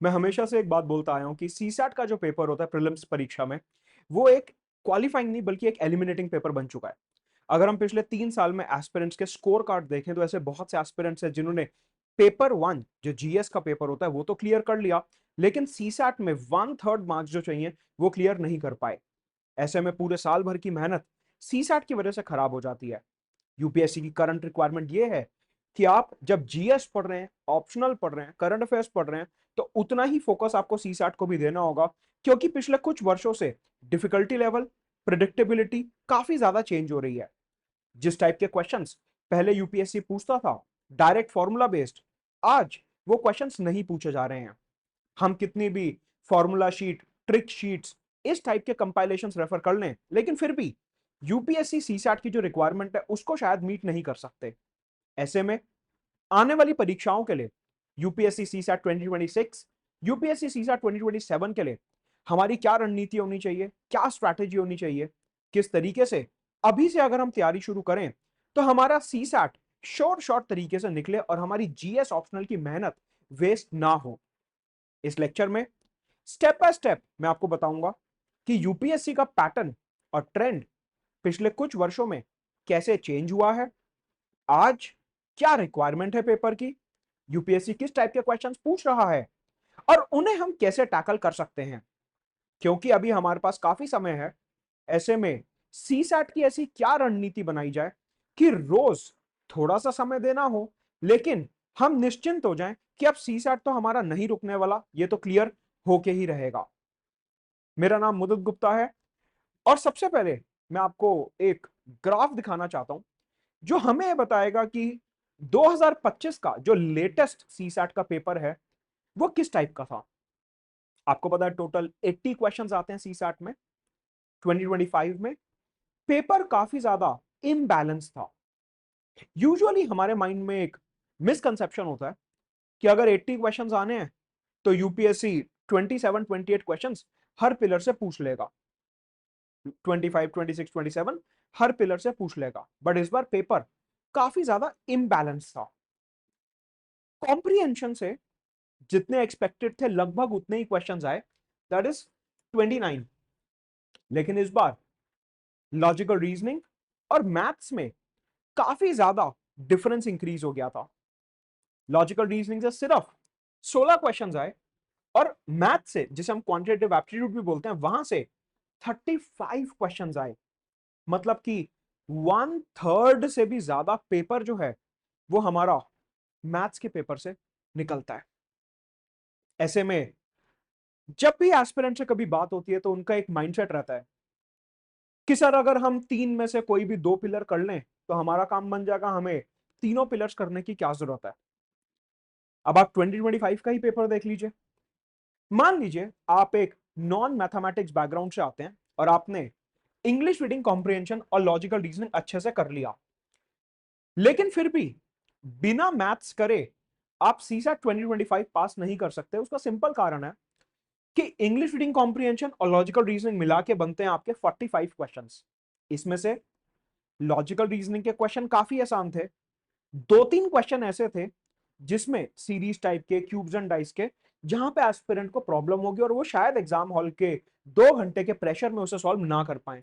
मैं हमेशा से एक बात बोलता आया हूं कि सीसैट का जो पेपर होता है प्रीलिम्स परीक्षा में, वो एक क्वालिफाइंग नहीं बल्कि एक एलिमिनेटिंग पेपर बन चुका है। अगर हम पिछले 3 साल में एस्पिरेंट्स के स्कोर कार्ड देखें तो ऐसे बहुत से एस्पिरेंट्स हैं जिन्होंने पेपर वन जो जीएस का पेपर होता है वो तो क्लियर कर लिया, लेकिन सीसैट में 1/3 मार्क्स जो चाहिए वो क्लियर नहीं कर पाए। ऐसे में पूरे साल भर की मेहनत सीसैट की वजह से खराब हो जाती है। यूपीएससी की करंट रिक्वायरमेंट ये है कि आप जब जीएस पढ़ रहे हैं, ऑप्शनल पढ़ रहे हैं, करंट अफेयर्स पढ़ रहे हैं, तो उतना ही फोकस आपको सीसैट को भी देना होगा, क्योंकि पिछले कुछ वर्षों से डिफिकल्टी लेवल, प्रिडिक्टेबिलिटी काफी ज्यादा चेंज हो रही है। जिस टाइप के क्वेश्चंस पहले यूपीएससी पूछता था, डायरेक्ट फॉर्मूला बेस्ड, आज वो क्वेश्चंस नहीं पूछे जा रहे हैं। हम कितनी भी फॉर्मूला शीट, ट्रिक शीट्स, इस टाइप के कंपाइलेशंस रेफर कर लें, लेकिन फिर भी यूपीएससी सीसैट की जो रिक्वायरमेंट है उसको शायद मीट नहीं कर सकते। ऐसे में आने वाली परीक्षाओं के लिए, यूपीएससी सीसैट 2026, यूपीएससी सीसैट 2027 के लिए हमारी क्या रणनीति होनी चाहिए, क्या स्ट्रैटेजी होनी चाहिए, किस तरीके से अभी से अगर हम तैयारी शुरू करें तो हमारा सीसैट शॉर्ट तरीके से निकले और हमारी जीएस ऑप्शनल की मेहनत वेस्ट ना हो। इस लेक्चर में स्टेप बाय स्टेप मैं आपको बताऊंगा कि यूपीएससी का पैटर्न और ट्रेंड पिछले कुछ वर्षों में कैसे चेंज हुआ है, आज क्या रिक्वायरमेंट है पेपर की, यूपीएससी किस टाइप के क्वेश्चंस पूछ रहा है और उन्हें हम कैसे टैकल कर सकते हैं। क्योंकि अभी हमारे पास काफी समय है, ऐसे में सीसैट की ऐसी क्या रणनीति बनाई जाए कि रोज थोड़ा सा समय देना हो, लेकिन हम निश्चिंत हो जाएं कि अब सीसैट तो हमारा नहीं रुकने वाला, ये तो क्लियर होके ही रहेगा। मेरा नाम मुदित गुप्ता है और सबसे पहले मैं आपको एक ग्राफ दिखाना चाहता हूं जो हमें ये बताएगा कि 2025 का जो लेटेस्ट सीसैट का पेपर है वो किस टाइप का था। आपको पता है टोटल 80 क्वेश्चंस आते हैं सीसैट में। 2025 में पेपर काफी ज्यादा इम्बैलेंस था। यूजुअली हमारे माइंड में एक मिसकंसेप्शन होता है कि अगर 80 क्वेश्चंस आने हैं तो यूपीएससी 27-28 क्वेश्चंस हर पिलर से पूछ लेगा, 25, 26, 27 हर पिलर से पूछ लेगा। बट इस बार पेपर काफी ज्यादा इम्बैलेंस था। कॉम्प्रिहेंशन से जितने एक्सपेक्टेड थे लगभग उतने ही क्वेश्चंस आए, दैट इज 29। लेकिन इस बार लॉजिकल रीजनिंग और मैथ्स में काफी ज्यादा डिफरेंस इंक्रीज हो गया था। लॉजिकल रीजनिंग से सिर्फ 16 क्वेश्चंस आए और मैथ से, जिसे हम क्वांटिटेटिव एप्टीट्यूड भी बोलते हैं, वहां से 35 क्वेश्चंस आए। मतलब कि 1/3 से भी ज्यादा पेपर जो है वो हमारा मैथ्स के पेपर से निकलता है। ऐसे में जब भी एस्पिरेंट से कभी बात होती है तो उनका एक माइंडसेट रहता है कि सर अगर हम तीन में से कोई भी दो पिलर कर लें तो हमारा काम बन जाएगा, हमें तीनों पिलर्स करने की क्या जरूरत है। अब आप 2025 का ही पेपर देख लीजिए। मान लीजिए आप एक नॉन मैथमेटिक्स बैकग्राउंड से आते हैं और आपने इंग्लिश रीडिंग कॉम्प्रिहेंशन और लॉजिकल रीजनिंग अच्छे से कर लिया, लेकिन फिर भी बिना मैथ्स करे आप सीसैट 2025 पास नहीं कर सकते। उसका सिंपल कारण है कि इंग्लिश रीडिंग कॉम्प्रिहेंशन और लॉजिकल रीजनिंग मिला के बनते हैं आपके 45 क्वेश्चंस। इसमें से लॉजिकल रीजनिंग के क्वेश्चन काफी आसान थे, 2-3 क्वेश्चन ऐसे थे जिसमें सीरीज टाइप के, क्यूब्स एंड डाइस के, जहां पे एस्पिरेंट को प्रॉब्लम होगी और वो शायद एग्जाम हॉल के 2 घंटे के प्रेशर में उसे सॉल्व ना कर पाए।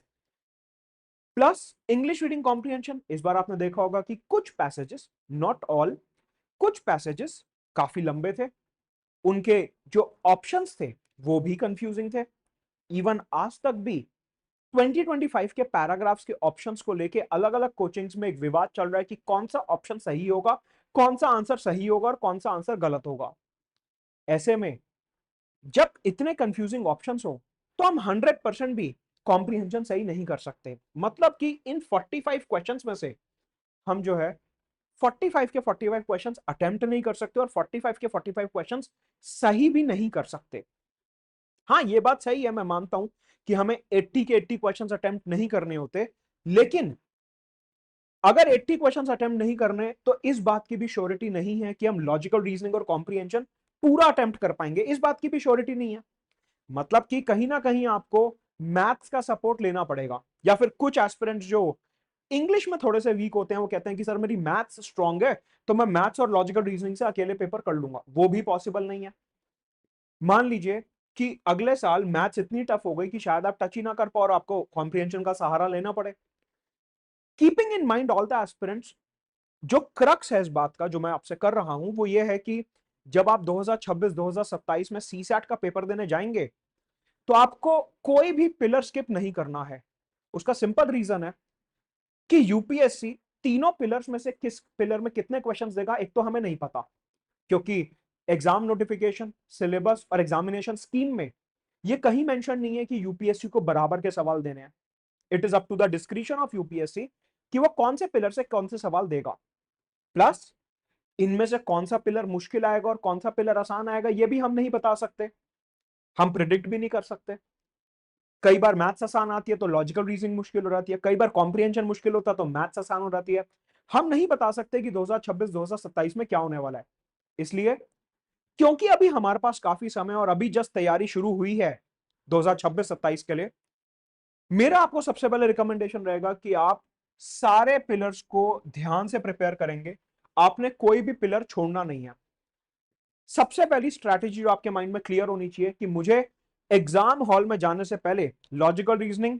प्लस इंग्लिश रीडिंग कॉम्प्रिहेंशन, इस बार आपने देखा होगा कि कुछ पैसेजेस, नॉट ऑल, कुछ पैसेजेस काफी लंबे थे, उनके जो ऑप्शंस थे वो भी कंफ्यूजिंग थे। इवन आज तक भी 2025 के पैराग्राफ्स के ऑप्शंस को लेके अलग अलग कोचिंग्स में एक विवाद चल रहा है कि कौन सा ऑप्शन सही होगा, कौन सा आंसर सही होगा और कौन सा आंसर गलत होगा। ऐसे में जब इतने कंफ्यूजिंग ऑप्शंस हो तो हम 100% भी कॉम्प्रिहेंशन सही नहीं कर सकते। मतलब कि इन 45 क्वेश्चंस में से हम जो है 45 के 45 क्वेश्चंस अटेम्प्ट नहीं कर सकते और 45 के 45 क्वेश्चंस सही भी नहीं कर सकते। हाँ, ये बात सही है, मैं मानता हूं कि हमें 80 के 80 क्वेश्चंस अटेम्प्ट नहीं करने होते, लेकिन अगर 80 क्वेश्चंस अटेम्प्ट नहीं करने तो इस बात की भी श्योरिटी नहीं है कि हम लॉजिकल रीजनिंग और कॉम्प्रिहेंशन पूरा अटेम्प्ट कर पाएंगे, इस बात की भी श्योरिटी नहीं है। मतलब कि कहीं ना कहीं आपको मैथ्स का सपोर्ट लेना पड़ेगा, या फिर कुछ एस्पिरेंट्स जो इंग्लिश में थोड़े से वीक होते हैं वो कहते हैं कि सर मेरी मैथ्स स्ट्रांग है तो मैं मैथ्स और लॉजिकल रीजनिंग से अकेले पेपर कर लूंगा, वो भी पॉसिबल नहीं है। मान लीजिए कि अगले साल मैथ्स इतनी टफ हो गई कि शायद आप टच ही ना कर पाओ और आपको कॉम्प्रिहेंशन का सहारा लेना पड़े। Keeping in mind all the aspirants, जो क्रक्स है इस बात का जो मैं आपसे कर रहा हूं वो ये है कि जब आप 2026-2027 में सीसैट का पेपर देने जाएंगे तो आपको कोई भी पिलर स्किप नहीं करना है। उसका सिंपल रीजन है कि यूपीएससी तीनों पिलर्स में से किस पिलर में कितने क्वेश्चंस देगा एक तो हमें नहीं पता, क्योंकि एग्जाम नोटिफिकेशन, सिलेबस और एग्जामिनेशन स्कीम में ये कहीं मेंशन नहीं है कि यूपीएससी को बराबर के सवाल देने हैं। It is up to the description of UPSC कि वो कौन से पिलर से कौन से सवाल देगा। प्लस इनमें से कौन सा पिलर मुश्किल आएगा और कौन सा पिलर आसान आएगा ये भी हम नहीं बता सकते, हम प्रिडिक्ट भी नहीं कर सकते। कई बार मैथ्स आसान आती है तो लॉजिकल रीजनिंग मुश्किल हो जाती है, कई बार कॉम्प्रिहेंशन मुश्किल होता है तो मैथ्स आसान हो जाती है। हम नहीं बता सकते कि 2026-2027 में क्या होने वाला है। इसलिए क्योंकि अभी हमारे पास काफी समय और अभी जस्ट तैयारी शुरू हुई है 2026-27 के लिए, मेरा आपको सबसे पहले रिकमेंडेशन रहेगा कि आप सारे पिलर्स को ध्यान से प्रिपेयर करेंगे। आपने कोई भी पिलर छोड़ना नहीं है। सबसे पहली स्ट्रैटेजी जो आपके माइंड में क्लियर होनी चाहिए कि मुझे एग्जाम हॉल में जाने से पहले लॉजिकल रीजनिंग,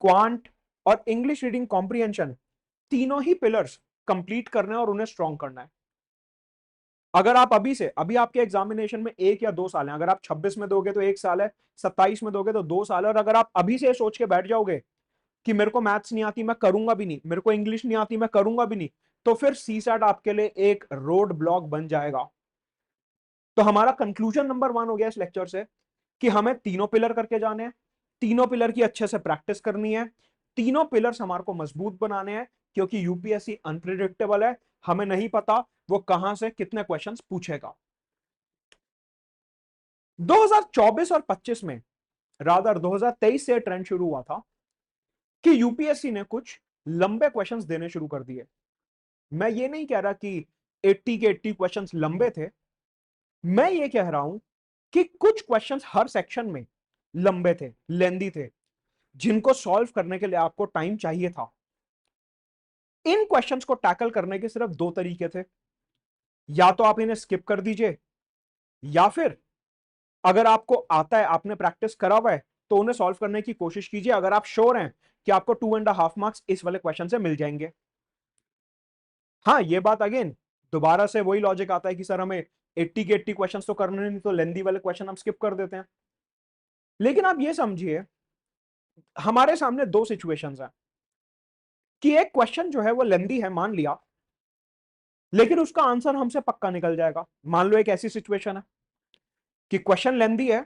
क्वांट और इंग्लिश रीडिंग कॉम्प्रिहेंशन तीनों ही पिलर्स कंप्लीट करना है और उन्हें स्ट्रॉन्ग करना है। अगर आप अभी से, अभी आपके एग्जामिनेशन में 1 या 2 साल हैं, अगर आप 26 में दोगे तो 1 साल है, 27 में दोगे तो 2 साल है, और अगर आप अभी से सोच के बैठ जाओगे कि मेरे को मैथ्स नहीं आती मैं करूंगा भी नहीं, मेरे को इंग्लिश नहीं आती मैं करूंगा भी नहीं, तो फिर सीसैट आपके लिए एक रोड ब्लॉक बन जाएगा। तो हमारा कंक्लूजन नंबर 1 हो गया इस लेक्चर से कि हमें तीनों पिलर करके जाने हैं, तीनों पिलर की अच्छे से प्रैक्टिस करनी है, तीनों पिलर्स हमारे को मजबूत बनाने हैं, क्योंकि यूपीएससी अनप्रिडिक्टेबल है, हमें नहीं पता वो कहां से कितने क्वेश्चंस पूछेगा। 2024 और 25 में, रादर 2023 से ट्रेंड शुरू हुआ था कि यूपीएससी ने कुछ लंबे क्वेश्चंस देने शुरू कर दिए। मैं ये नहीं कह रहा कि 80 के 80 क्वेश्चंस लंबे थे, मैं ये कह रहा हूं कि कुछ क्वेश्चंस हर सेक्शन में लंबे थे, लेंदी थे, जिनको सॉल्व करने के लिए आपको टाइम चाहिए था। इन क्वेश्चंस को टैकल करने के सिर्फ 2 तरीके थे, या तो आप इन्हें स्किप कर दीजिए, या फिर अगर आपको आता है, आपने प्रैक्टिस करा हुआ है, तो उन्हें सॉल्व करने की कोशिश कीजिए अगर आप श्योर हैं कि आपको 2.5 मार्क्स इस वाले क्वेश्चन से मिल जाएंगे। हाँ, ये बात अगेन दोबारा से वही लॉजिक आता है कि सर हमें 80 के 80 क्वेश्चंस तो करने नहीं, तो लेंदी वाले क्वेश्चन हम स्किप कर देते हैं। लेकिन आप ये समझिए, हमारे सामने 2 सिचुएशंस हैं कि एक क्वेश्चन जो है वो लेंदी है मान लिया, लेकिन उसका आंसर हमसे पक्का निकल जाएगा। मान लो एक ऐसी सिचुएशन है कि क्वेश्चन लेंदी है,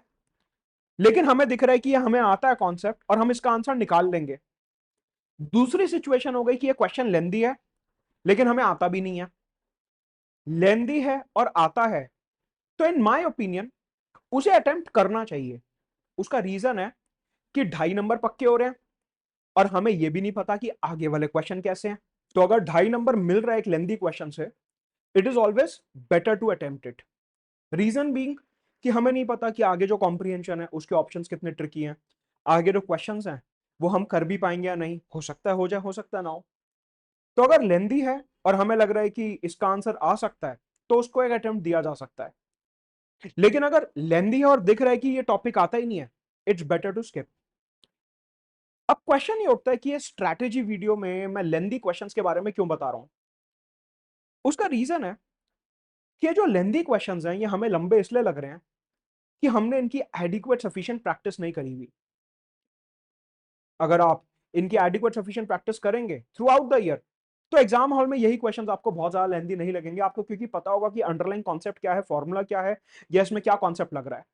लेकिन हमें दिख रहा है कि ये हमें आता है कॉन्सेप्ट और हम इसका आंसर निकाल लेंगे। दूसरी सिचुएशन हो गई कि ये क्वेश्चन लेंदी है लेकिन हमें आता भी नहीं है। लेंदी है और आता है तो इन माय ओपिनियन उसे अटेम्प्ट करना चाहिए। उसका रीजन है कि 2.5 नंबर पक्के हो रहे हैं और हमें यह भी नहीं पता कि आगे वाले क्वेश्चन कैसे हैं। तो अगर 2.5 नंबर मिल रहा है एक लेंदी क्वेश्चन से, it is always better to attempt it. Reason being कि हमें नहीं पता कि आगे जो कॉम्प्रिहेंशन है उसके ऑप्शंस कितने ट्रिकी हैं, आगे जो क्वेश्चंस हैं वो हम कर भी पाएंगे या नहीं, हो सकता है हो जाए, हो सकता है ना हो। तो अगर लेंदी है और हमें लग रहा है कि इसका आंसर आ सकता है तो उसको एक अटेम्प्ट दिया जा सकता है। लेकिन अगर लेंदी है और दिख रहा है कि ये टॉपिक आता ही नहीं है, इट्स बेटर टू स्किप। अब क्वेश्चन ये उठता है कि ये स्ट्रैटेजी वीडियो में मैं लेंदी क्वेश्चंस के बारे में क्यों बता रहा हूं। उसका रीजन है कि ये जो लेंदी क्वेश्चंस हैं ये हमें लंबे इसलिए लग रहे हैं कि हमने इनकी एडिक्वेट सफिशिएंट प्रैक्टिस नहीं करी हुई। अगर आप इनकी एडिक्वेट सफिशिएंट प्रैक्टिस करेंगे थ्रू आउट द ईयर, तो एग्जाम हॉल में यही क्वेश्चंस आपको बहुत ज्यादा लेंदी नहीं लगेंगे आपको, क्योंकि पता होगा कि अंडरलाइन कॉन्सेप्ट क्या है, फॉर्मूला क्या है, या इसमें क्या कॉन्सेप्ट लग रहा है।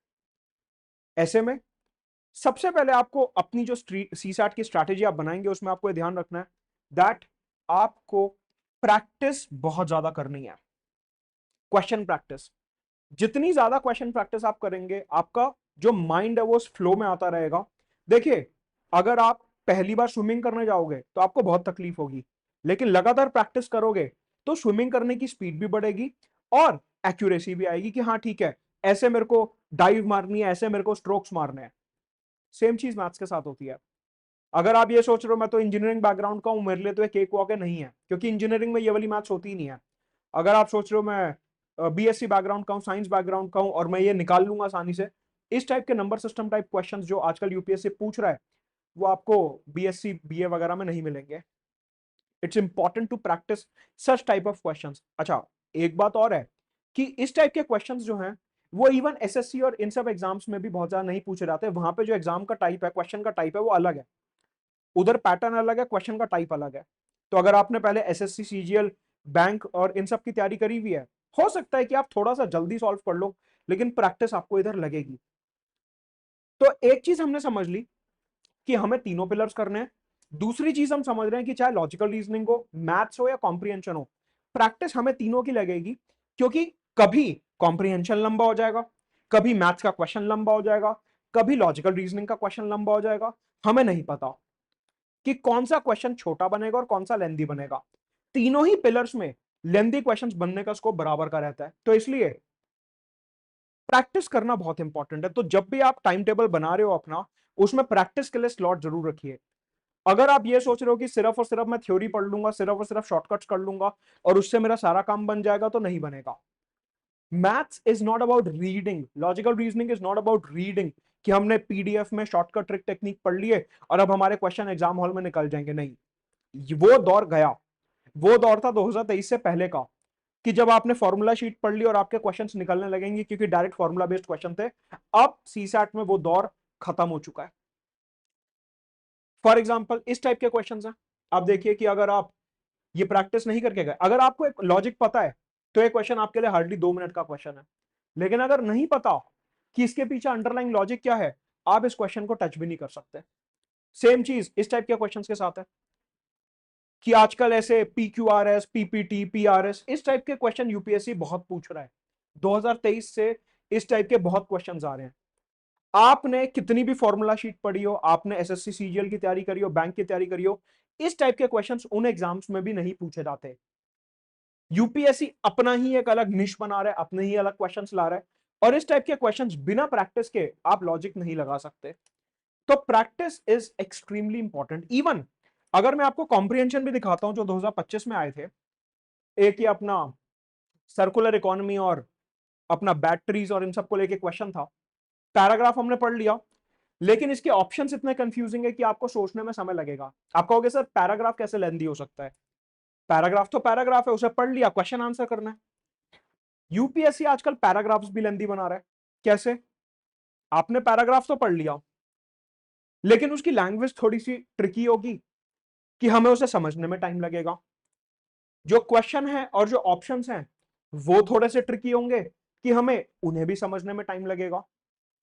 ऐसे में सबसे पहले आपको अपनी जो सीसैट की स्ट्रैटेजी आप बनाएंगे उसमें आपको ध्यान रखना है दैट आपको प्रैक्टिस बहुत ज्यादा करनी है। क्वेश्चन प्रैक्टिस, जितनी ज्यादा क्वेश्चन प्रैक्टिस आप करेंगे आपका जो माइंड है वो उस फ्लो में आता रहेगा। देखिए, अगर आप पहली बार स्विमिंग करने जाओगे तो आपको बहुत तकलीफ होगी, लेकिन लगातार प्रैक्टिस करोगे तो स्विमिंग करने की स्पीड भी बढ़ेगी और एक्यूरेसी भी आएगी कि हाँ ठीक है, ऐसे मेरे को डाइव मारनी है, ऐसे मेरे को स्ट्रोक्स मारने हैं। सेम चीज मैथ्स के साथ होती है। अगर आप ये सोच रहे हो मैं तो इंजीनियरिंग बैकग्राउंड का हूं, मेरे लिए तो एक केक वॉक है, नहीं है, क्योंकि इंजीनियरिंग में ये वाली मैथ्स होती ही नहीं है। अगर आप सोच रहे हो मैं बीएससी बैकग्राउंड का हूं, साइंस बैकग्राउंड का हूं, और मैं ये निकाल लूंगा आसानी से। इस टाइप के नंबर सिस्टम टाइप क्वेश्चंस जो आजकल यूपीएससी पूछ रहा है वो आपको बीएससी बीए वगैरह में नहीं मिलेंगे। It's important to practice such type of questions. अच्छा, एक बात और है कि इस टाइप के क्वेश्चंस जो हैं वो इवन एसएससी और इन सब एग्जाम्स में भी बहुत ज्यादा नहीं पूछे जाते। वहां पे जो एग्जाम का टाइप है, क्वेश्चन का टाइप है, वो अलग है। उधर पैटर्न अलग है, क्वेश्चन का टाइप अलग है। तो अगर आपने पहले एसएससी सीजीएल बैंक और इन सब की तैयारी करी हुई है, हो सकता है कि आप थोड़ा सा जल्दी सॉल्व कर लो, लेकिन प्रैक्टिस आपको इधर लगेगी। तो एक चीज हमने समझ ली कि हमें तीनों पिलर्स करने हैं। दूसरी चीज हम समझ रहे हैं कि चाहे लॉजिकल रीजनिंग हो, मैथ्स हो या कॉम्प्रिहेंशन हो, प्रैक्टिस हमें तीनों की लगेगी। क्योंकि कभी कॉम्प्रिहेंशन लंबा हो जाएगा, कभी मैथ्स का क्वेश्चन लंबा हो जाएगा, कभी लॉजिकल रीजनिंग का क्वेश्चन लंबा हो जाएगा। हमें नहीं पता कि कौन सा क्वेश्चन छोटा बनेगा और कौन सा लेंदी बनेगा। तीनों ही पिलर्स में लेंदी क्वेश्चंस बनने का स्कोप बराबर का रहता है। तो इसलिए प्रैक्टिस करना बहुत इंपॉर्टेंट है। तो जब भी आप टाइम टेबल बना रहे हो अपना, उसमें प्रैक्टिस के लिए स्लॉट जरूर रखिए। अगर आप ये सोच रहे हो कि सिर्फ और सिर्फ मैं थ्योरी पढ़ लूंगा, सिर्फ और सिर्फ शॉर्टकट्स कर लूंगा और उससे मेरा सारा काम बन जाएगा, तो नहीं बनेगा। Maths is not about reading, logical reasoning is not about reading कि हमने पीडीएफ में शॉर्टकट ट्रिक टेक्निक पढ़ लिए और अब हमारे क्वेश्चन एग्जाम हॉल में निकल जाएंगे। नहीं, वो दौर गया। वो दौर था 2023 से पहले का, कि जब आपने फॉर्मूला शीट पढ़ ली और आपके क्वेश्चंस निकलने लगेंगे, क्योंकि डायरेक्ट फॉर्मूला बेस्ड क्वेश्चन थे। अब सीसैट में वो दौर खत्म हो चुका है। फॉर एग्जाम्पल इस टाइप के क्वेश्चंस हैं। आप देखिए कि अगर आप ये प्रैक्टिस नहीं करके गए, अगर आपको एक लॉजिक पता है तो ये क्वेश्चन आपके लिए हार्डली 2 मिनट का क्वेश्चन है। लेकिन अगर नहीं पता कि इसके पीछे अंडरलाइन लॉजिक क्या है, आप इस क्वेश्चन को टच भी नहीं कर सकते। सेम चीज इस टाइप के क्वेश्चंस के साथ है कि आजकल ऐसे पीक्यूआरएस, पीपीटी, पीआरएस, इस टाइप के क्वेश्चन यूपीएससी बहुत पूछ रहा है। 2023 से इस टाइप के बहुत क्वेश्चंस आ रहे हैं। आपने कितनी भी फॉर्मूला शीट पढ़ी हो, आपने एसएससी सीजीएल की तैयारी करी हो, बैंक की तैयारी करी हो, इस टाइप के क्वेश्चंस उन एग्जाम्स में भी नहीं पूछे जाते। यूपीएससी अपना ही एक अलग निश बना रहा है, अपने ही अलग क्वेश्चंस ला रहा है, और इस टाइप के क्वेश्चंस बिना प्रैक्टिस के आप लॉजिक नहीं लगा सकते। तो practice is extremely important. Even अगर मैं आपको कॉम्प्रिहेंशन भी दिखाता हूं जो 2025 में आए थे, एक ही अपना सर्कुलर इकोनॉमी और अपना बैटरीज और इन सबको लेके क्वेश्चन था। पैराग्राफ हमने पढ़ लिया, लेकिन इसके ऑप्शंस इतने कंफ्यूजिंग है कि आपको सोचने में समय लगेगा। आप कहोगे सर पैराग्राफ कैसे लेंदी हो सकता है? पैराग्राफ तो पैराग्राफ है, उसे पढ़ लिया, क्वेश्चन आंसर करना है। यूपीएससी आजकल पैराग्राफ्स भी लेंदी बना रहा है। कैसे? आपने पैराग्राफ तो पढ़ लिया, लेकिन उसकी लैंग्वेज थोड़ी सी ट्रिकी होगी कि हमें उसे समझने में टाइम लगेगा। जो क्वेश्चन है और जो ऑप्शंस हैं वो थोड़े से ट्रिकी होंगे कि हमें उन्हें भी समझने में टाइम लगेगा।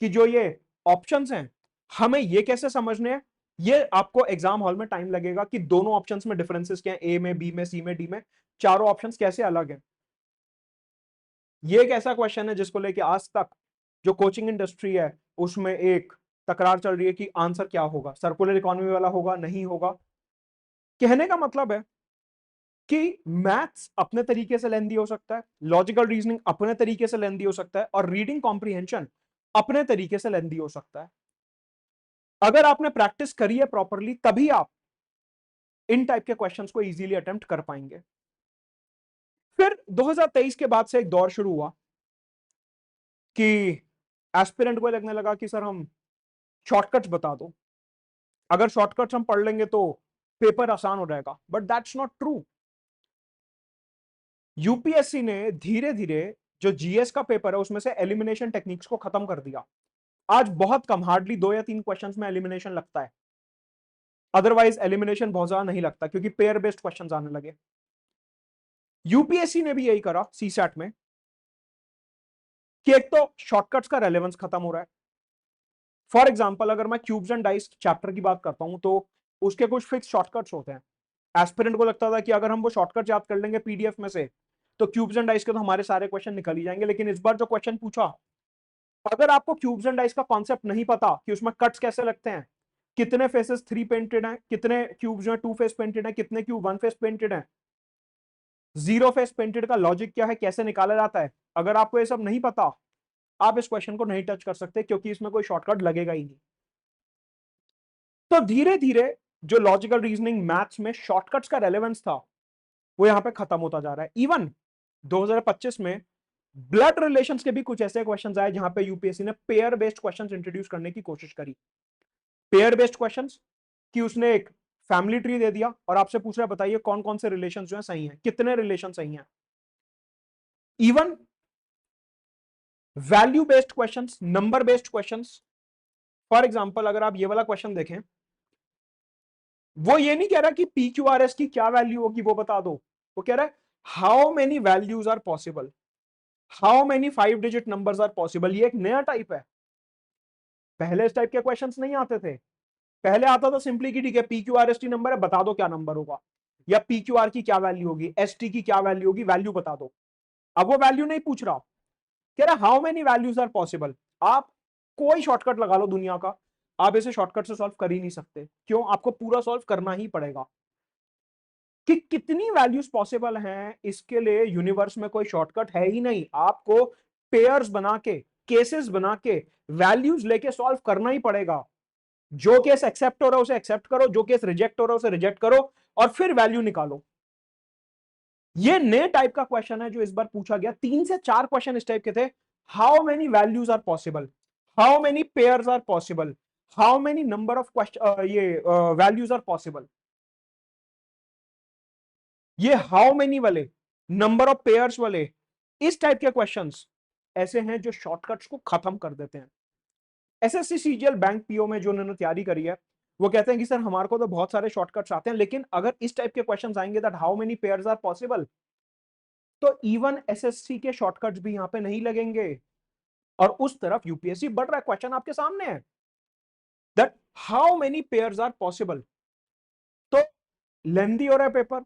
कि जो ये ऑप्शंस हैं हमें ये कैसे समझने हैं, ये आपको एग्जाम हॉल में टाइम लगेगा कि दोनों ऑप्शंस में डिफरेंसेस क्या है, ए में, बी में, सी में, डी में, चारों ऑप्शंस कैसे अलग हैं। ये एक ऐसा क्वेश्चन है जिसको लेके आज तक जो कोचिंग इंडस्ट्री है उसमें एक तकरार चल रही है कि आंसर क्या होगा, सर्कुलर इकोनॉमी वाला होगा, नहीं होगा। कहने का मतलब है कि मैथ्स अपने तरीके से लेंदी हो सकता है, लॉजिकल रीजनिंग अपने तरीके से लेंदी हो सकता है, और रीडिंग कॉम्प्रिहेंशन अपने तरीके से लेंदी हो सकता है। अगर आपने प्रैक्टिस करी है प्रॉपरली, तभी आप इन टाइप के क्वेश्चंस को इजीली अटेम्प्ट कर पाएंगे। फिर 2023 के बाद से एक दौर शुरू हुआ कि एस्पिरेंट को लगने लगा कि सर हम शॉर्टकट्स बता दो, अगर शॉर्टकट्स हम पढ़ लेंगे तो पेपर आसान हो जाएगा। But that's not true. UPSC ने धीरे धीरे जो जीएस का पेपर है उसमें से एलिमिनेशन टेक्निक्स को खत्म कर दिया। आज बहुत कम, हार्डली 2 या 3 क्वेश्चंस में एलिमिनेशन लगता है। अदरवाइज एलिमिनेशन बहुत ज्यादा नहीं लगता क्योंकि पेयर बेस्ड क्वेश्चंस आने लगे। यूपीएससी ने भी यही करा सीसैट में कि एक तो शॉर्टकट्स का रेलेवेंस खत्म हो रहा है। फॉर एग्जाम्पल अगर मैं क्यूब्स एंड डाइस चैप्टर की बात करता हूं तो उसके कुछ फिक्स शॉर्टकट्स होते हैं। एस्पिरेंट को लगता था कि अगर हम वो शॉर्टकट याद कर लेंगे पीडीएफ में से तो क्यूब्स एंड डाइस के तो हमारे सारे क्वेश्चन निकल ही जाएंगे। लेकिन इस बार जो क्वेश्चन पूछा, अगर आपको क्यूब्स एंड डाइस का कॉन्सेप्ट नहीं पता कि उसमें कट्स कैसे लगते हैं, कितने फेसेस 3 पेंटेड हैं, कितने क्यूब्स जो है 2 फेस पेंटेड हैं, कितने क्यूब 1 फेस पेंटेड हैं, जीरो फेस पेंटेड का लॉजिक क्या है, कैसे निकाला जाता है, अगर आपको ये सब नहीं पता, आप इस क्वेश्चन को नहीं टच कर सकते क्योंकि इसमें कोई शॉर्टकट लगेगा ही नहीं। तो धीरे धीरे जो लॉजिकल रीजनिंग मैथ्स में शॉर्टकट्स का रेलेवेंस था वो यहां पे खत्म होता जा रहा है। इवन 2025 में ब्लड रिलेशंस के भी कुछ ऐसे क्वेश्चंस आए जहां पे यूपीएससी ने पेयर बेस्ड क्वेश्चंस इंट्रोड्यूस करने की कोशिश करी। पेयर बेस्ड क्वेश्चंस कि उसने एक फैमिली ट्री दे दिया और आपसे पूछ रहा है बताइए कौन कौन से रिलेशन जो है सही हैं, कितने रिलेशन सही हैं। Even value based questions, number based questions. For example अगर आप ये वाला क्वेश्चन देखें, वो ये नहीं कह रहा कि पी क्यू आर एस की क्या वैल्यू होगी वो बता दो, वो कह रहा है how many values are possible, how many 5 digit numbers are possible. ये एक नया टाइप है, पहले इस टाइप के क्वेश्चंस नहीं आते थे। पहले आता था सिंपली कि ठीक है P Q R S T number है, बता दो क्या नंबर होगा, या पी क्यू आर की क्या वैल्यू होगी, एस टी की क्या वैल्यू होगी, वैल्यू बता दो। अब वो वैल्यू नहीं पूछ रहा, कह रहा how many values are possible. आप कोई शॉर्टकट लगा लो दुनिया का, आप इसे शॉर्टकट से सॉल्व कर ही नहीं सकते। क्यों? आपको पूरा सॉल्व करना ही पड़ेगा। कि कितनी वैल्यूज पॉसिबल हैं इसके लिए यूनिवर्स में कोई शॉर्टकट है ही नहीं। आपको पेयर्स बना के, केसेस बना के, वैल्यूज लेके सॉल्व करना ही पड़ेगा। जो केस एक्सेप्ट हो रहा है उसे एक्सेप्ट करो, जो केस रिजेक्ट हो रहा है उसे रिजेक्ट करो, और फिर वैल्यू निकालो। ये नए टाइप का क्वेश्चन है जो इस बार पूछा गया। 3 से 4 क्वेश्चन इस टाइप के थे। How many values are possible, how many pairs are possible, how many number of question ये वैल्यूज आर पॉसिबल। ये हाउ मेनी वाले, नंबर ऑफ पेयर्स वाले, इस टाइप के क्वेश्चंस ऐसे हैं जो शॉर्टकट्स को खत्म कर देते हैं। एसएससी सीजीएल बैंक पीओ में जो उन्होंने तैयारी करी है, वो कहते हैं कि सर हमारे को तो बहुत सारे शॉर्टकट्स आते हैं, लेकिन अगर इस टाइप के क्वेश्चंस आएंगे that how many pairs are possible, तो इवन एसएससी के शॉर्टकट्स भी यहां पे नहीं लगेंगे। और उस तरफ यूपीएससी बढ़ रहा है। क्वेश्चन आपके सामने है that how many pairs are possible. तो लेंदी हो रहा है पेपर,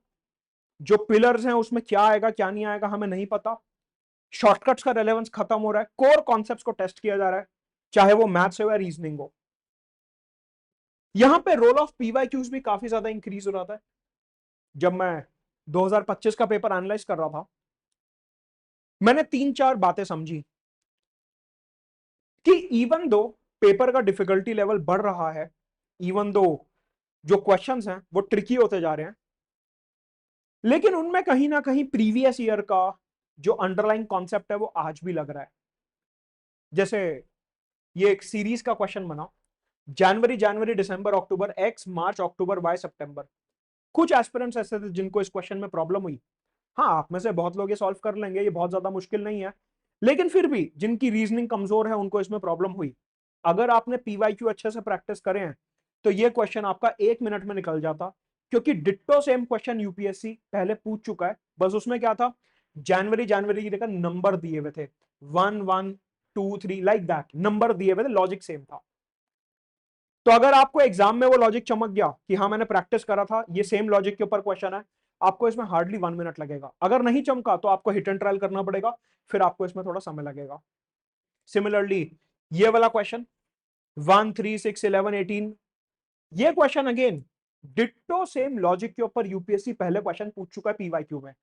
जो पिलर्स हैं उसमें क्या आएगा क्या नहीं आएगा हमें नहीं पता। शॉर्टकट्स का रेलेवेंस खत्म हो रहा है, कोर कॉन्सेप्ट्स को टेस्ट किया जा रहा है, चाहे वो मैथ्स हो या रीजनिंग हो। यहां पे रोल ऑफ पीवाईक्यूज भी काफी ज्यादा इंक्रीज हो रहा था। जब मैं 2025 का पेपर एनालाइज कर रहा था, मैंने 3 4 बातें समझी कि इवन दो पेपर का डिफिकल्टी लेवल बढ़ रहा है, इवन दो जो क्वेश्चंस हैं वो ट्रिकी होते जा रहे हैं, लेकिन उनमें कहीं ना कहीं प्रीवियस ईयर का जो अंडरलाइन कॉन्सेप्ट है वो आज भी लग रहा है। जैसे ये एक सीरीज का क्वेश्चन बना, जनवरी जनवरी दिसंबर अक्टूबर एक्स, मार्च अक्टूबर वाई सितंबर। कुछ एस्पिरेंट्स ऐसे थे जिनको इस क्वेश्चन में प्रॉब्लम हुई। हाँ, आप में से बहुत लोग ये सॉल्व कर लेंगे, ये बहुत ज्यादा मुश्किल नहीं है, लेकिन फिर भी जिनकी रीजनिंग कमजोर है उनको इसमें प्रॉब्लम हुई। अगर आपने पीवाईक्यू अच्छे से प्रैक्टिस करे हैं तो ये क्वेश्चन आपका 1 मिनट में निकल जाता, क्योंकि डिट्टो सेम क्वेश्चन यूपीएससी पहले पूछ चुका है। बस उसमें क्या था, जनवरी जनवरी की जगह नंबर दिए हुए थे, 1 1 2 3 लाइक दैट, नंबर दिए हुए थे, लॉजिक सेम था। तो अगर आपको एग्जाम में वो लॉजिक चमक गया कि हाँ मैंने प्रैक्टिस करा था, ये सेम लॉजिक के ऊपर क्वेश्चन है, आपको इसमें हार्डली 1 मिनट लगेगा। अगर नहीं चमका तो आपको हिट एंड ट्रायल करना पड़ेगा, फिर आपको इसमें थोड़ा समय लगेगा। सिमिलरली ये वाला क्वेश्चन 1 3 6 11 18, ये question again ditto same logic के ऊपर यूपीएससी पहले क्वेश्चन पूछ चुका है पीवाईक्यू में।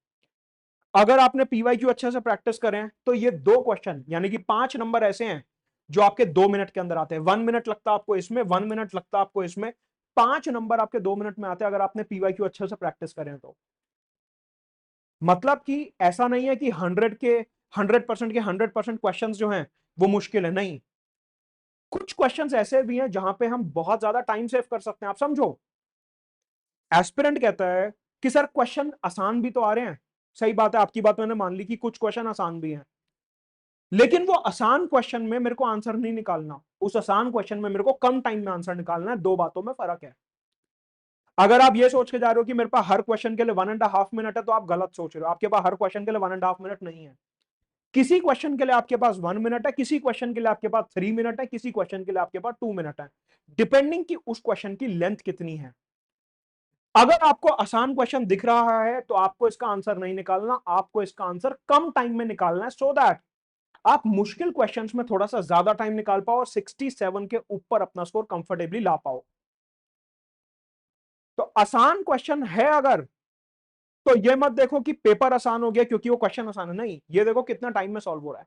अगर आपने पीवाईक्यू अच्छे से प्रैक्टिस करें तो ये 2 क्वेश्चन यानी कि 5 नंबर ऐसे हैं जो आपके 2 मिनट के अंदर आते हैं। 1 मिनट लगता है आपको इसमें, 1 मिनट लगता है आपको इसमें, 5 नंबर आपके 2 मिनट में आते हैं अगर आपने पीवाईक्यू अच्छे से प्रैक्टिस करें तो। मतलब कि ऐसा नहीं है कि 100% के 100% क्वेश्चन जो हैं वो मुश्किल है, नहीं। कुछ क्वेश्चंस ऐसे भी हैं जहां पे हम बहुत ज्यादा टाइम सेव कर सकते हैं। आप समझो, एस्पिरेंट कहता है कि सर क्वेश्चन आसान भी तो आ रहे हैं, सही बात है, आपकी बात मैंने मान ली कि कुछ क्वेश्चन आसान भी हैं, लेकिन वो आसान क्वेश्चन में मेरे को आंसर नहीं निकालना, उस आसान क्वेश्चन में मेरे को कम टाइम में आंसर निकालना है। दो बातों में फर्क है। अगर आप ये सोच के जा रहे हो कि मेरे पास हर क्वेश्चन के लिए 1.5 मिनट है, तो आप गलत सोच रहे हो। आपके पास हर क्वेश्चन के लिए 1.5 मिनट नहीं है। किसी क्वेश्चन के लिए आपके पास 1 मिनट है, किसी क्वेश्चन के लिए आपके पास 3 मिनट है, किसी क्वेश्चन के लिए आपके पास 2 मिनट है, डिपेंडिंग कि उस क्वेश्चन की लेंथ कितनी है। अगर आपको आसान क्वेश्चन दिख रहा है तो आपको इसका आंसर नहीं निकालना, आपको इसका आंसर कम टाइम में निकालना है, सो दैट आप मुश्किल क्वेश्चंस में थोड़ा सा ज्यादा टाइम निकाल पाओ और 67 के ऊपर अपना स्कोर कंफर्टेबली ला पाओ। तो आसान क्वेश्चन है अगर, तो ये मत देखो कि पेपर आसान हो गया क्योंकि वो क्वेश्चन आसान है, नहीं, ये देखो कितना टाइम में सॉल्व हो रहा है।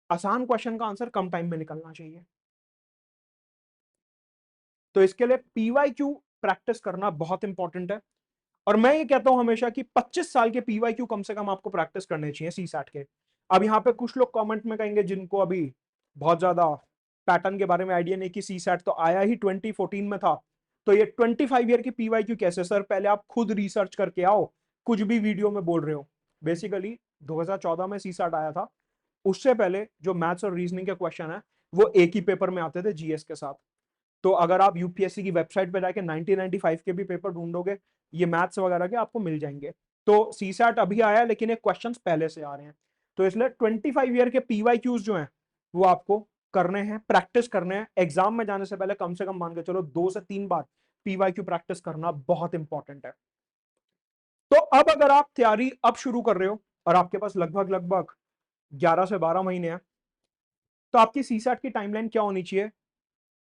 आसान क्वेश्चन का आंसर कम टाइम में निकलना चाहिए। तो इसके लिए पीवाईक्यू प्रैक्टिस करना बहुत इंपॉर्टेंट है। और मैं ये कहता हूं हमेशा कि 25 साल के पीवाईक्यू कम से कम आपको प्रैक्टिस करने चाहिए सीसैट के। अब यहाँ पे कुछ लोग कमेंट में कहेंगे जिनको अभी बहुत ज्यादा पैटर्न के बारे में आइडिया नहीं कि सीसैट तो आया ही 2014 में था, तो ये 25 ईयर की पीवाईक्यू कैसे सर? पहले आप खुद रिसर्च करके आओ, कुछ भी वीडियो में बोल रहे हो। बेसिकली 2014 में सीसैट आया था, उससे पहले जो मैथ्स और रीजनिंग के क्वेश्चन है वो एक ही पेपर में आते थे जीएस के साथ। तो अगर आप यूपीएससी की वेबसाइट पे जाके 1995 के भी पेपर ढूंढोगे, ये मैथ्स वगैरह के आपको मिल जाएंगे। तो सीसैट अभी आया लेकिन ये क्वेश्चंस पहले से आ रहे हैं। तो इसलिए 25 ईयर के पीवाईक्यूज जो हैं वो आपको करने हैं, प्रैक्टिस करने हैं। एग्जाम में जाने से पहले कम से कम मान के चलो 2 से 3 बार पीवाईक्यू प्रैक्टिस करना बहुत इंपॉर्टेंट है। तो अब अगर आप तैयारी अब शुरू कर रहे हो और आपके पास लगभग लगभग 11 से 12 महीने हैं, तो आपकी सीसैट की टाइमलाइन क्या होनी चाहिए?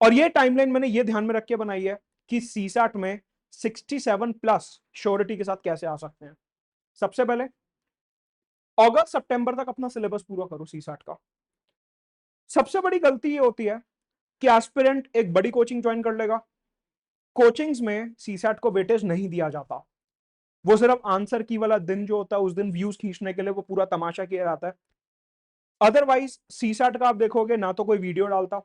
और ये टाइमलाइन मैंने ये ध्यान में रख के बनाई है कि सीसैट में 67 प्लस श्योरिटी के साथ कैसे आ सकते हैं। सबसे पहले अगस्त सितंबर तक अपना सिलेबस पूरा करो सीसैट का। सबसे बड़ी गलती ये होती है कि एस्पिरेंट एक बड़ी कोचिंग ज्वाइन कर लेगा, कोचिंग्स में सीसैट को वेटेज नहीं दिया जाता, वो सिर्फ आंसर की वाला दिन जो होता है उस दिन व्यूज खींचने के लिए वो पूरा तमाशा किया जाता है। अदरवाइज सीसैट का आप देखोगे ना तो कोई वीडियो डालता,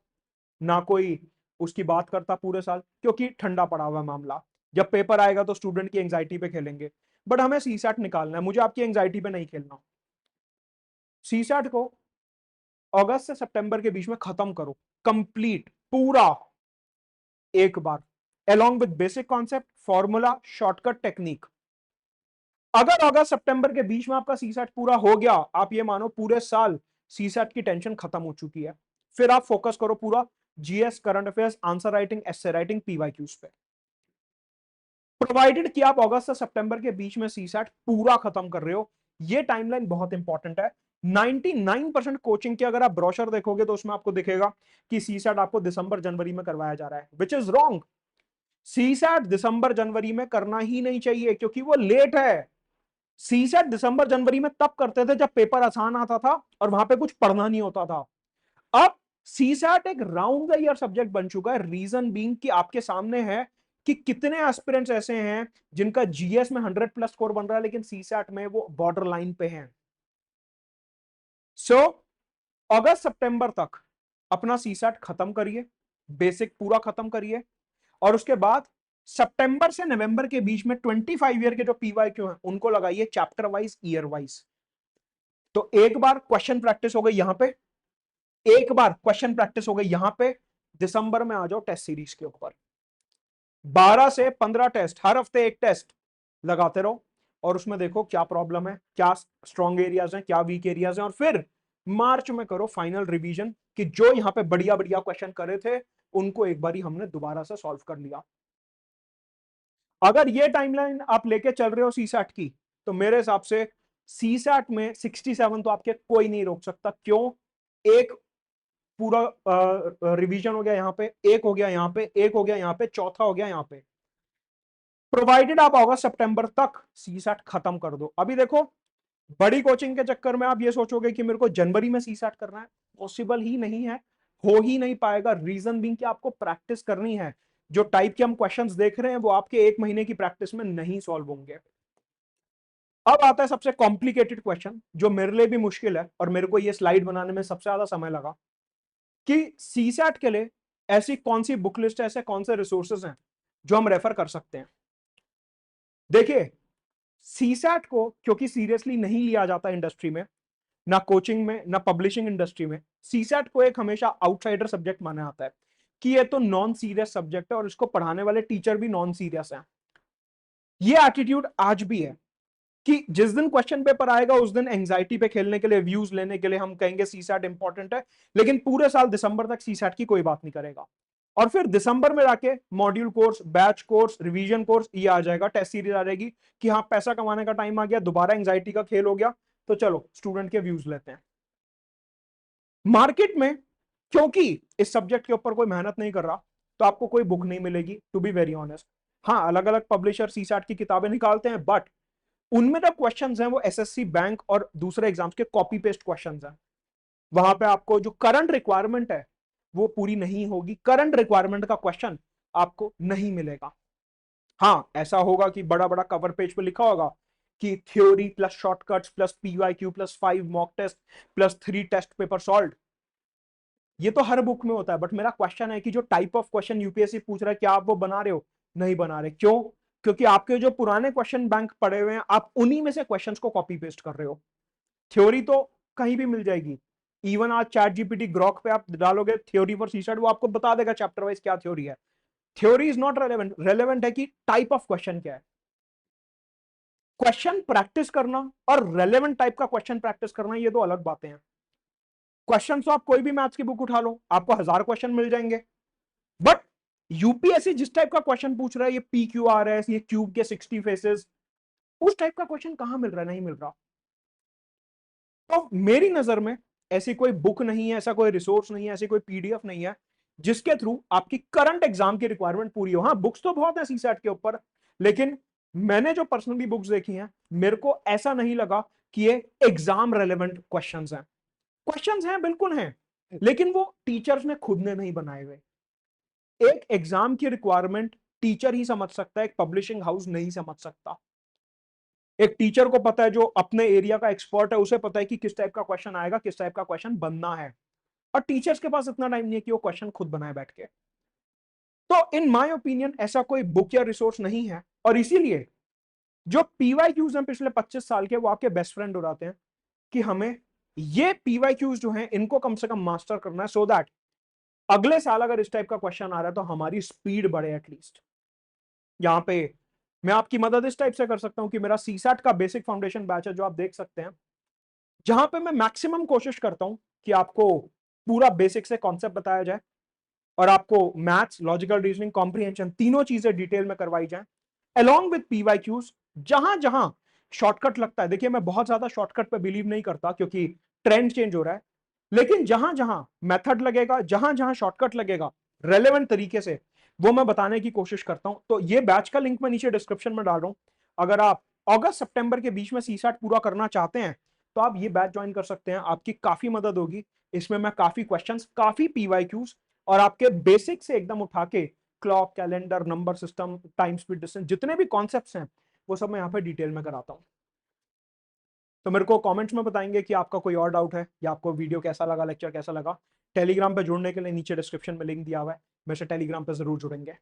ना कोई उसकी बात करता पूरे साल, क्योंकि ठंडा पड़ा हुआ मामला। जब पेपर आएगा तो स्टूडेंट की एंजाइटी पे खेलेंगे, बट हमें सीसैट निकालना है, मुझे आपकी एंजाइटी पे नहीं खेलना। सीसैट को अगस्त से सितंबर के बीच में खत्म करो, कंप्लीट पूरा एक बार, along with basic concept, formula, shortcut, technique. अगर अगस्त सितंबर के बीच में आपका सीसैट पूरा हो गया, आप ये मानो पूरे साल सीसैट की टेंशन खत्म हो चुकी है। फिर आप फोकस करो पूरा GS, current affairs, answer writing, essay writing, PYQs पे। प्रोवाइडेड कि आप अगस्त से सितंबर के बीच में सीसैट पूरा खत्म कर रहे हो, ये टाइमलाइन बहुत इंपॉर्टेंट है। 99% कोचिंग के अगर आप ब्रोशर देखोगे तो उसमें आपको दिखेगा कि सीसैट आपको दिसंबर जनवरी में करवाया जा रहा है, विच इज रॉन्ग। सीसैट दिसंबर जनवरी में करना ही नहीं चाहिए क्योंकि वो लेट है। सीसैट दिसंबर जनवरी में तब करते थे जब पेपर आसान आता था और वहां पे कुछ पढ़ना नहीं होता था। अब सीसैट एक राउंड द ईयर सब्जेक्ट बन चुका है, रीजन बीइंग कि आपके सामने है कि कितने एस्पिरेंट्स ऐसे हैं जिनका जीएस में 100 प्लस स्कोर बन रहा है लेकिन सीसैट में वो बॉर्डर लाइन पे हैं। सो अगस्त सितंबर तक अपना सीसैट खत्म करिए, बेसिक पूरा खत्म करिए, और उसके बाद सितंबर से नवंबर के बीच में 25 ईयर के जो पीवाईक्यू हैं उनको लगाइए चैप्टर वाइज, ईयर वाइज। तो एक बार क्वेश्चन प्रैक्टिस हो गई यहां पे, एक बार क्वेश्चन प्रैक्टिस हो गई यहां पे, दिसंबर में आ जाओ टेस्ट सीरीज के ऊपर। 12 से 15 टेस्ट, हर हफ्ते एक टेस्ट लगाते रहो और उसमें देखो क्या प्रॉब्लम है, क्या स्ट्रॉन्ग एरियाज हैं, क्या वीक एरियाज हैं, और फिर मार्च में करो फाइनल रिवीजन कि जो यहां पे बढ़िया बढ़िया क्वेश्चन करे थे उनको एक बारी हमने दोबारा से सॉल्व कर लिया। अगर ये टाइमलाइन आप लेके चल रहे हो सीसैट की, तो मेरे हिसाब से सीसैट में 67 तो आपके कोई नहीं रोक सकता। क्यों? एक पूरा रिवीजन हो गया यहां पे, एक हो गया यहां पे, एक हो गया यहां पे, चौथा हो गया यहां पे। प्रोवाइडेड आप अगस्त सितंबर तक सीसैट खत्म कर दो। अभी देखो बड़ी कोचिंग के चक्कर में आप ये सोचोगे कि मेरे को जनवरी में सीसैट करना है, पॉसिबल ही नहीं है, हो ही नहीं पाएगा। रीजन बीइंग कि आपको प्रैक्टिस करनी है। जो टाइप के हम क्वेश्चंस देख रहे हैं वो आपके एक महीने की प्रैक्टिस में नहीं सॉल्व होंगे। अब आता है सबसे कॉम्प्लिकेटेड क्वेश्चन जो मेरे लिए भी मुश्किल है और मेरे को ये स्लाइड बनाने में सबसे ज्यादा समय लगा कि सीसैट के लिए ऐसी कौन सी बुक लिस्ट है, ऐसे कौन से रिसोर्सेज हैं जो हम रेफर कर सकते हैं। देखिए सीसैट को क्योंकि सीरियसली नहीं लिया जाता इंडस्ट्री में, ना कोचिंग में ना पब्लिशिंग इंडस्ट्री में, सीसैट को एक हमेशा आउटसाइडर सब्जेक्ट माना जाता है कि ये तो नॉन सीरियस सब्जेक्ट है और इसको पढ़ाने वाले टीचर भी नॉन सीरियस हैं। ये एटीट्यूड आज भी है कि जिस दिन क्वेश्चन पेपर आएगा उस दिन एंजाइटी पे खेलने के लिए, व्यूज लेने के लिए हम कहेंगे सीसैट इंपॉर्टेंट है, लेकिन पूरे साल दिसंबर तक सीसैट की कोई बात नहीं करेगा। और फिर दिसंबर में जाके module course, batch course, revision course ये आ जाएगा, टेस्ट सीरीज आ जाएगी कि हाँ पैसा कमाने का टाइम आ गया, दोबारा एंजाइटी का खेल हो गया, तो चलो स्टूडेंट के व्यूज लेते हैं। मार्केट में क्योंकि इस सब्जेक्ट के ऊपर कोई मेहनत नहीं कर रहा तो आपको कोई बुक नहीं मिलेगी, टू बी वेरी ऑनेस्ट। हाँ अलग अलग पब्लिशर सीसैट की किताबें निकालते हैं बट उनमें जो क्वेश्चंस हैं वो एसएससी बैंक और दूसरे एग्जाम्स के कॉपी पेस्ट क्वेश्चंस हैं। वहां पे आपको जो करंट रिक्वायरमेंट है वो पूरी नहीं होगी, करंट रिक्वायरमेंट का क्वेश्चन आपको नहीं मिलेगा। हाँ, ऐसा होगा कि बड़ा बड़ा कवर पेज पे लिखा होगा कि theory plus shortcuts plus PYQ plus 5 mock test plus 3 test paper solve. ये तो हर बुक में होता है, बट मेरा क्वेश्चन है कि जो टाइप ऑफ क्वेश्चन यूपीएससी पूछ रहा है, क्या आप वो बना रहे हो? नहीं बना रहे। क्यों? क्योंकि आपके जो पुराने क्वेश्चन बैंक पड़े हुए हैं, आप उन्हीं में से क्वेश्चंस को कॉपी पेस्ट कर रहे हो। थ्योरी तो कहीं भी मिल जाएगी। इवन आज चैट जीपीटी ग्रॉक पे आप डालोगे थ्योरी फॉर सीसेट, वो आपको बता देगा चैप्टर वाइज क्या थ्योरी है। Theory is not relevant. Relevant है कि टाइप ऑफ क्वेश्चन क्या है। क्वेश्चन प्रैक्टिस करना और रेलेवेंट टाइप का क्वेश्चन प्रैक्टिस करना, ये दो अलग बातें हैं। क्वेश्चन तो आप कोई भी मैथ्स की बुक उठा लो, आपको 1000 क्वेश्चन मिल जाएंगे, बट यूपीएससी जिस टाइप का क्वेश्चन पूछ रहा है, ये पी क्यू आर एस, ये क्यूब के 60 फेसेस, उस टाइप का क्वेश्चन कहां मिल रहा है? नहीं मिल रहा। तो मेरी नजर में ऐसी कोई बुक नहीं है, ऐसा कोई रिसोर्स नहीं है, ऐसी कोई पीडीएफ नहीं है जिसके थ्रू आपकी करंट एग्जाम की रिक्वायरमेंट पूरी हो। हाँ, बुक्स तो बहुत है सीसैट के ऊपर, लेकिन मैंने जो पर्सनली बुक्स देखी हैं, मेरे को ऐसा नहीं लगा कि ये एग्जाम रेलेवेंट क्वेश्चंस हैं। क्वेश्चंस हैं, बिल्कुल हैं, लेकिन वो टीचर्स ने खुद ने नहीं बनाए हुए। एक एग्जाम की रिक्वायरमेंट टीचर ही समझ सकता है, एक पब्लिशिंग हाउस नहीं समझ सकता। एक टीचर को पता है, जो अपने एरिया का एक्सपर्ट है, उसे पता है कि किस टाइप का क्वेश्चन आएगा, किस टाइप का क्वेश्चन बनना है। और टीचर्स के पास इतना टाइम नहीं है कि वो क्वेश्चन खुद बनाए बैठ के। तो इन माय ओपिनियन ऐसा कोई बुक या रिसोर्स नहीं है, और इसीलिए जो पीवाईक्यूज हैं पिछले 25 साल के, वो आपके बेस्ट फ्रेंड हो जाते हैं कि हमें ये पीवाईक्यूज जो हैं, इनको कम से कम मास्टर करना है, सो दैट अगले साल अगर इस टाइप का क्वेश्चन आ रहा है तो हमारी स्पीड बढ़े एटलीस्ट। यहाँ पे मैं आपकी मदद इस टाइप से कर सकता हूं कि मेरा सीसैट का बेसिक फाउंडेशन बैच है, जो आप देख सकते हैं, जहां पे मैं मैक्सिमम कोशिश करता हूं कि आपको पूरा बेसिक से कॉन्सेप्ट बताया जाए, और आपको मैथ्स, लॉजिकल रीजनिंग, कॉम्प्रिहेंशन, तीनों चीजें डिटेल में करवाई जाए, अलॉन्ग विद पीवाईक्यूज। जहां जहां शॉर्टकट लगता है, देखिए मैं बहुत ज्यादा शॉर्टकट पे बिलीव नहीं करता, क्योंकि ट्रेंड चेंज हो रहा है, लेकिन जहां जहां मेथड लगेगा, जहां जहां शॉर्टकट लगेगा रेलेवेंट तरीके से, वो मैं बताने की कोशिश करता हूं। तो ये बैच का लिंक मैं नीचे डिस्क्रिप्शन में डाल रहा हूं। अगर आप अगस्त सितंबर के बीच में सीसैट पूरा करना चाहते हैं, तो आप ये बैच ज्वाइन कर सकते हैं, आपकी काफी मदद होगी। इसमें मैं काफी क्वेश्चंस, काफी पीवाईक्यूज, और आपके बेसिक से एकदम उठा के clock, calendar, number system, time speed distance, जितने भी कॉन्सेप्ट्स हैं, वो सब मैं यहाँ पे डिटेल में कराता हूँ। तो मेरे को कमेंट्स में बताएंगे कि आपका कोई और डाउट है, या आपको वीडियो कैसा लगा, लेक्चर कैसा लगा। टेलीग्राम पे जुड़ने के लिए नीचे डिस्क्रिप्शन में लिंक दिया हुआ है, मेरे से टेलीग्राम पे जरूर जुड़ेंगे।